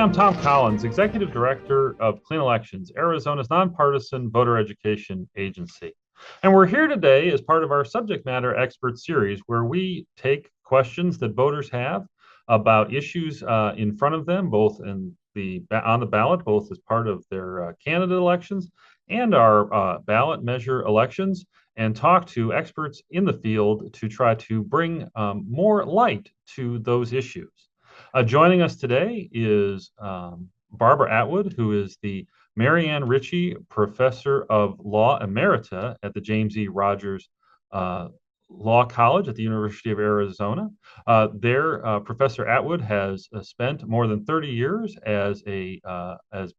I'm Tom Collins, Executive Director of Clean Elections, Arizona's nonpartisan voter education agency. And we're here today as part of our subject matter expert series, where we take questions that voters have about issues in front of them, both on the ballot, both as part of their candidate elections and our ballot measure elections, and talk to experts in the field to try to bring more light to those issues. Joining us today is Barbara Atwood, who is the Marianne Ritchie Professor of Law Emerita at the James E. Rogers Law College at the University of Arizona. Professor Atwood has spent more than 30 years as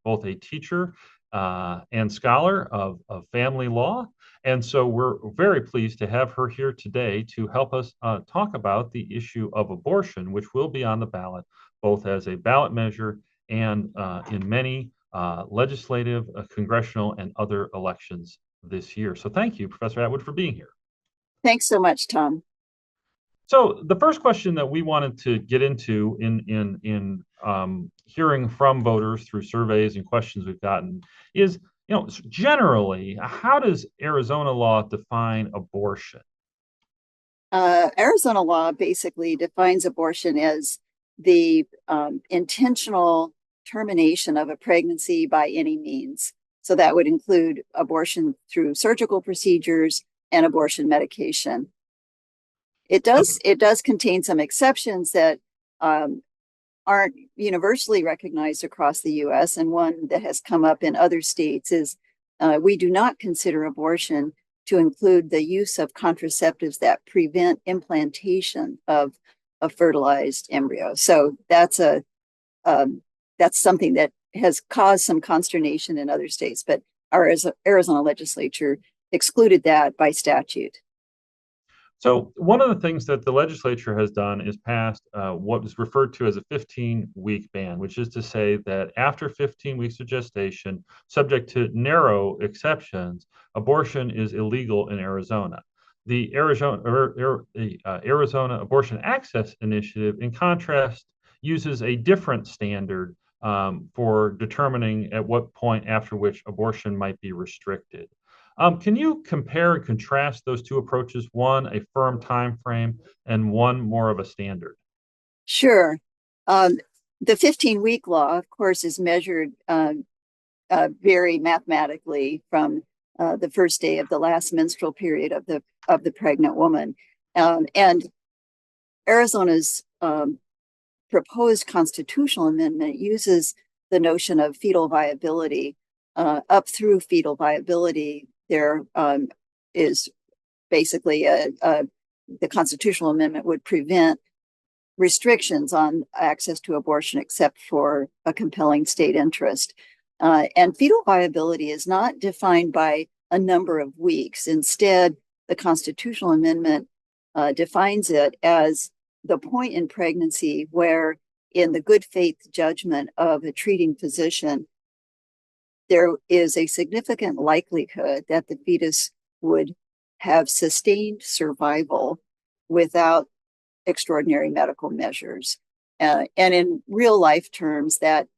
both a teacher and scholar of family law. And so we're very pleased to have her here today to help us talk about the issue of abortion, which will be on the ballot, both as a ballot measure and in many legislative, congressional, and other elections this year. So thank you, Professor Atwood, for being here. Thanks so much, Tom. So the first question that we wanted to get into in hearing from voters through surveys and questions we've gotten is, generally, how does Arizona law define abortion? Arizona law basically defines abortion as the intentional termination of a pregnancy by any means. So that would include abortion through surgical procedures and abortion medication. It does contain some exceptions that aren't universally recognized across the U.S. And one that has come up in other states is we do not consider abortion to include the use of contraceptives that prevent implantation of a fertilized embryo. So that's something that has caused some consternation in other states, but our Arizona legislature excluded that by statute. So one of the things that the legislature has done is passed what is referred to as a 15-week ban, which is to say that after 15 weeks of gestation, subject to narrow exceptions, abortion is illegal in Arizona. The Arizona Abortion Access Initiative, in contrast, uses a different standard for determining at what point after which abortion might be restricted. Can you compare and contrast those two approaches, one a firm time frame and one more of a standard? Sure. The 15-week law, of course, is measured very mathematically from the first day of the last menstrual period of the pregnant woman. And Arizona's proposed constitutional amendment uses the notion of fetal viability. Up through fetal viability, there is basically the constitutional amendment would prevent restrictions on access to abortion except for a compelling state interest. And fetal viability is not defined by a number of weeks. Instead, the constitutional amendment defines it as the point in pregnancy where, in the good faith judgment of a treating physician, there is a significant likelihood that the fetus would have sustained survival without extraordinary medical measures. And in real life terms, that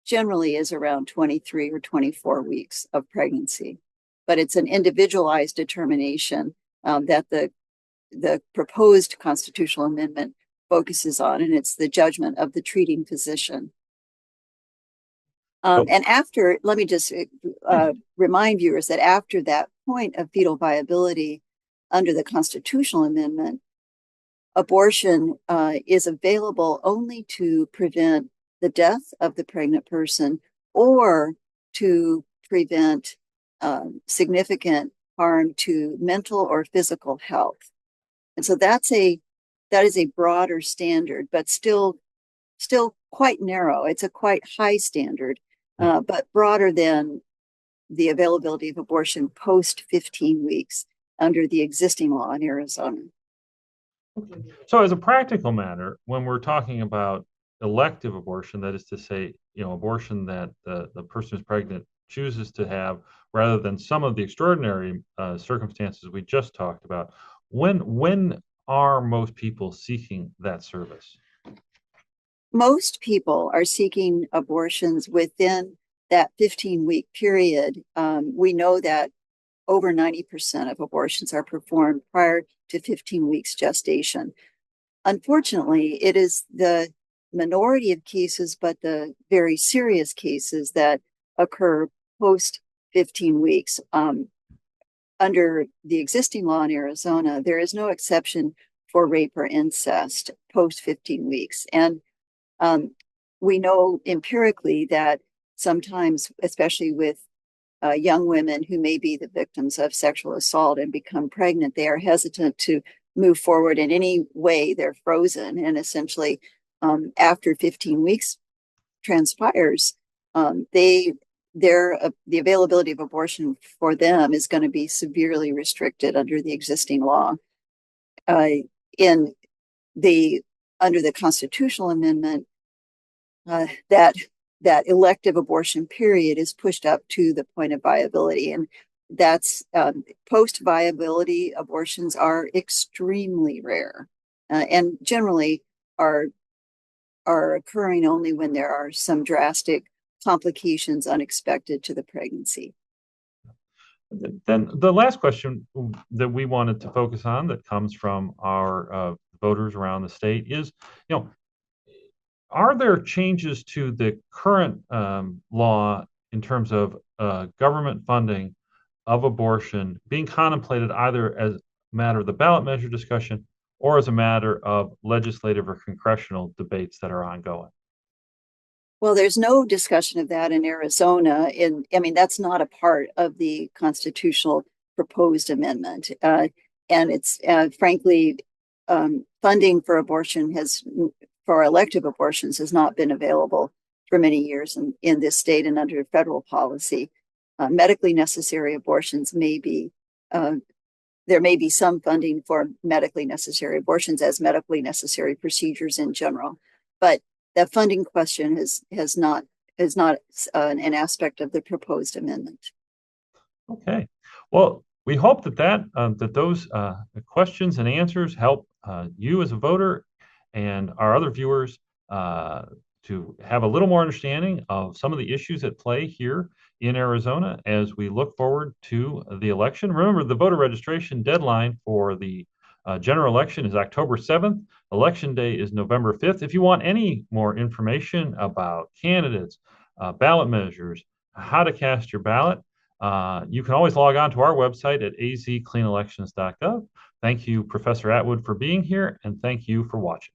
generally is around 23 or 24 weeks of pregnancy. But it's an individualized determination that the proposed constitutional amendment focuses on, and it's the judgment of the treating physician. And after, let me just remind viewers that after that point of fetal viability under the constitutional amendment, abortion is available only to prevent the death of the pregnant person or to prevent significant harm to mental or physical health. And so that is a broader standard, but still quite narrow. It's a quite high standard. But broader than the availability of abortion post 15 weeks under the existing law in Arizona. So as a practical matter, when we're talking about elective abortion, that is to say, abortion that the person who's pregnant chooses to have rather than some of the extraordinary circumstances we just talked about, when are most people seeking that service? most people are seeking abortions within that 15-week period. We know that over 90% of abortions are performed prior to 15 weeks gestation. Unfortunately, it is the minority of cases, but the very serious cases that occur post 15 weeks. Under the existing law in Arizona, there is no exception for rape or incest post 15 weeks. And um, we know empirically that sometimes, especially with young women who may be the victims of sexual assault and become pregnant, they are hesitant to move forward in any way. They're frozen. And essentially, after 15 weeks transpires, the availability of abortion for them is going to be severely restricted under the existing law. Uh, in the Under the constitutional amendment, that elective abortion period is pushed up to the point of viability, and that's post viability abortions are extremely rare, and generally are occurring only when there are some drastic complications unexpected to the pregnancy. Then the last question that we wanted to focus on that comes from our voters around the state is, you know, are there changes to the current law in terms of government funding of abortion being contemplated either as a matter of the ballot measure discussion or as a matter of legislative or congressional debates that are ongoing? Well, there's no discussion of that in Arizona. I mean, that's not a part of the constitutional proposed amendment. And it's frankly, funding for abortion for elective abortions has not been available for many years in this state and under federal policy. Medically necessary abortions may be, there may be some funding for medically necessary abortions as medically necessary procedures in general, but that funding question is not an aspect of the proposed amendment. Okay. Well, we hope that those questions and answers help you as a voter and our other viewers uh, to have a little more understanding of some of the issues at play here in Arizona as we look forward to the election. Remember, the voter registration deadline for the general election is October 7th. Election day is November 5th. If you want any more information about candidates, ballot measures, how to cast your ballot, you can always log on to our website at azcleanelections.gov. Thank you, Professor Atwood, for being here, and thank you for watching.